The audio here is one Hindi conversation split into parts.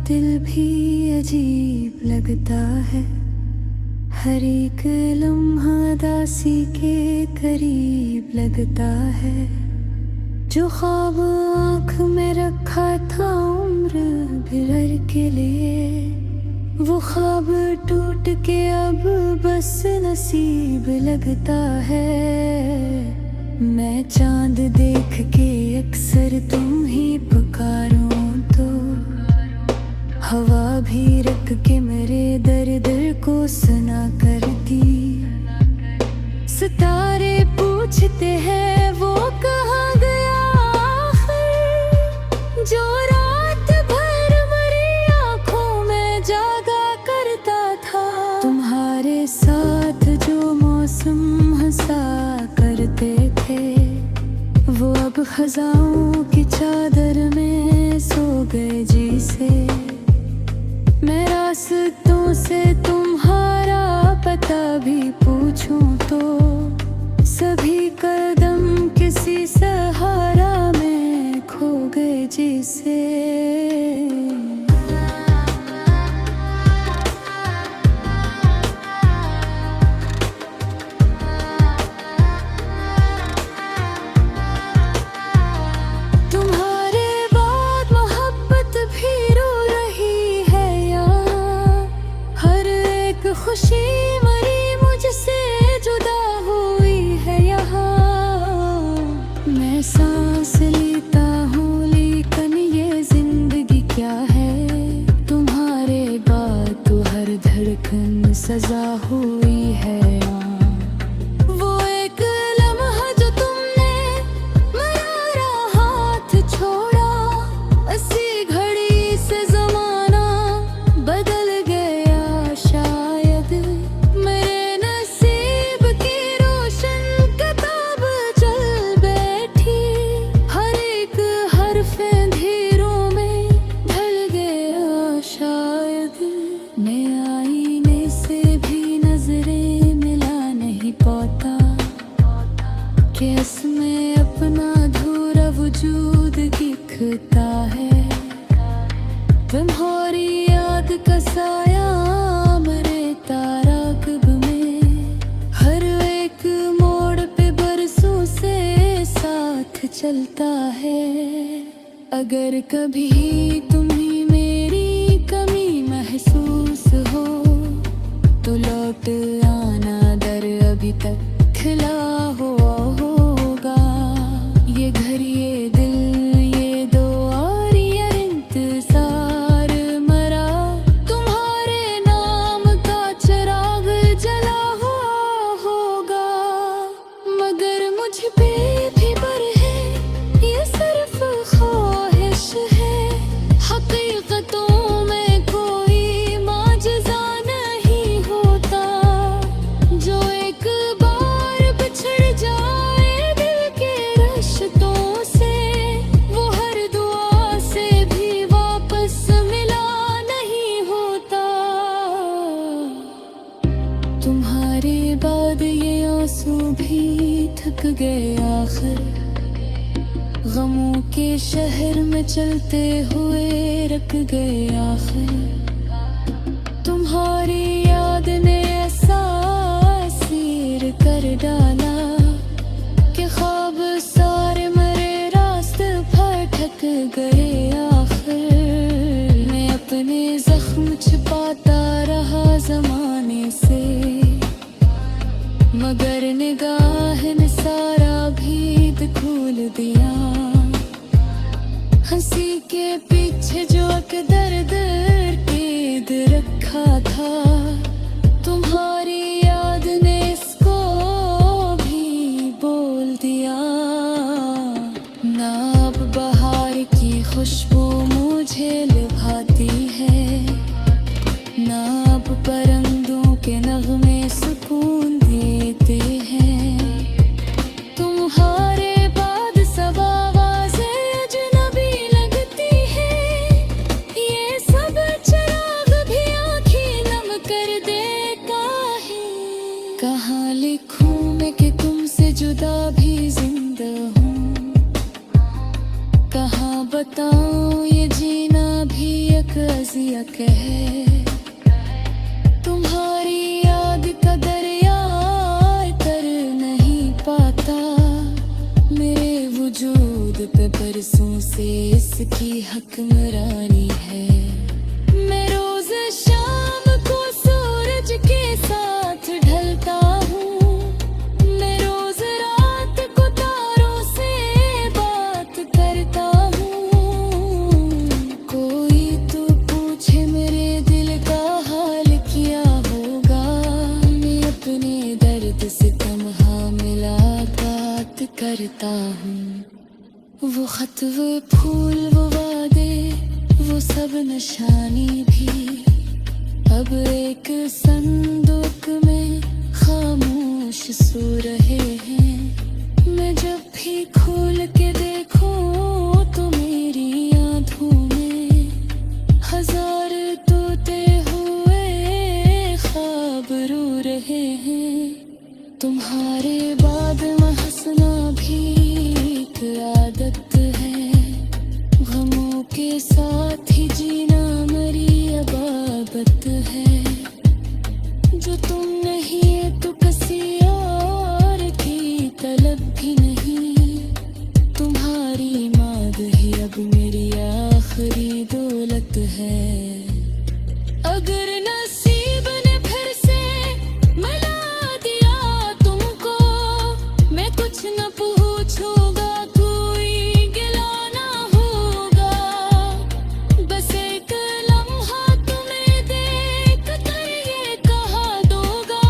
दिल भी अजीब लगता है। हर एक लम्हा दासी के करीब लगता है। जो ख्वाब आँख में रखा था उम्र भर के लिए, वो ख्वाब टूट के अब बस नसीब लगता है। मैं चांद देख के अक्सर तुम ही पुकारूं तो हवा भी रख के मेरे दर्द को सुना करती। सितारे पूछते हैं वो कहाँ गया आखिर, जो रात भर मेरी आँखों में जागा करता था। तुम्हारे साथ जो मौसम हंसा करते थे, वो अब खजाओं की चादर में सो गए जी से। मैं रास्तों से तुम्हारा पता भी पूछूं तो सभी कदम किसी सहारा में खो गए जिसे। तुम्हारे बाद मोहब्बत भी रो रही है यहाँ। हर एक खुशी मरी मुझसे जुदा हुई है यहाँ। मैं सांस लेता हूँ लेकिन ये जिंदगी क्या है। तुम्हारे बाद तो हर धड़कन सजा हुई है यहाँ। वो एक लम्हा जो तुमने मेरा हाथ छोड़ा, इसी घड़ी से जमाना बदल गया शायद। मेरे नसीब की रोशन किताब चल बैठी। हर एक हर्फ अंधेरों में ढल गया शायद। मैं आईने से भी नजरें मिला नहीं पाता कि इसमें अपना अधूरा वजूद दिखता है। तुम्हारी याद का साया मेरे ताराकब में हर एक मोड़ पे बरसों से साथ चलता है। अगर कभी तुम्हें मेरी कमी महसूस हो तो लौट आना, दर अभी तक खिला हुआ होगा। ये घर ये दिल ये दुआ और ये इंतजार मरा, तुम्हारे नाम का चिराग जला हुआ होगा। मगर मुझ पे भी बर है, ये सिर्फ ख्वाहिश है। हकीकतों में कोई माजज़ा नहीं होता। जो एक बार बिछड़ जाए दिल के रिश्तों से, वो हर दुआ से भी वापस मिला नहीं होता। तुम्हारे बाद ये आंसू भी थक गए आखिर। गमों के शहर में चलते हुए रख गए आखिर। तुम्हारी याद ने ऐसा असीर कर डाला कि ख्वाब सारे मेरे रास्ते भटक गए आखिर। मैं अपने जख्म छिपाता रहा जमाने से, मगर निगाह ने सारा भीत खोल दिया। हंसी के पीछे जो दर्द कैद रखा था, तुम्हारी याद ने इसको भी बोल दिया। ना अब बहार की खुशबू मुझे लुभाती है, ना अब परिंदों के नगमे सुकून देते हैं। तुम्हारे बाद सब आवाज़ें अजनबी लगती हैं। ये सब चिराग भी आँखें नम कर दे काहे। कहाँ लिखूं मैं कि तुमसे जुदा भी जिंदा हूँ, कहाँ बताऊं ये जीना भी एक अज़िया कह, तुम्हारी याद का दरिया कर नहीं पाता मेरे वजूद पे बरसों से इसकी हुक्मरानी है। मैं रोज शाम को सूरज के साथ ढलता हूँ, मैं रोज रात को तारों से बात करता हूँ। कोई तो पूछे मेरे दिल का हाल क्या होगा, मैं अपने दर्द से तन्हा मुलाकात करता हूँ। वो खत वो फूल वो वादे वो सब निशानी भी अब एक संदूक में खामोश सो रहे हैं। मैं जब भी खोल के देखूं तो मेरी आँखों में हजार टूटे हुए ख्वाब रो रहे हैं। तुम्हारे बाद में हंसना भी एक आदत है, गमों के साथ ही जीना मेरी अबाबत है। जो तुम नहीं तो किसी और की तलब भी नहीं, तुम्हारी माद ही अब मेरी आखिरी दौलत है। अगर नसीब ने फिर से मिला दिया तुमको, मैं कुछ न पूछूंगा, कोई गिला ना होगा। बस एक लम्हा तुम्हें देख कर ये कहा दूंगा,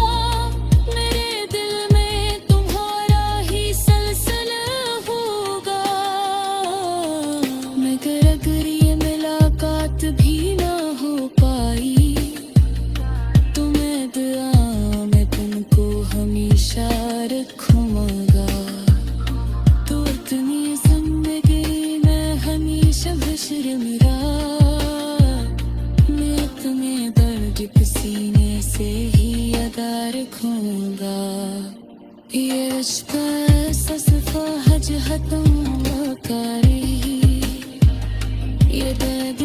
मेरे दिल में तुम्हारा ही सलसल होगा। मगर अगर ये मुलाकात भी ना हो पाई तो मैं दुआ में तुमको हमेशा रखूंगा। तो इतनी जिंदगी में हमेशा बशर मेरा, मैं तुम्हें दर्द के सीने से ही अदा रखूंगा। ये इश्क ऐसा सफा हज हतम वकारी, ये दर्द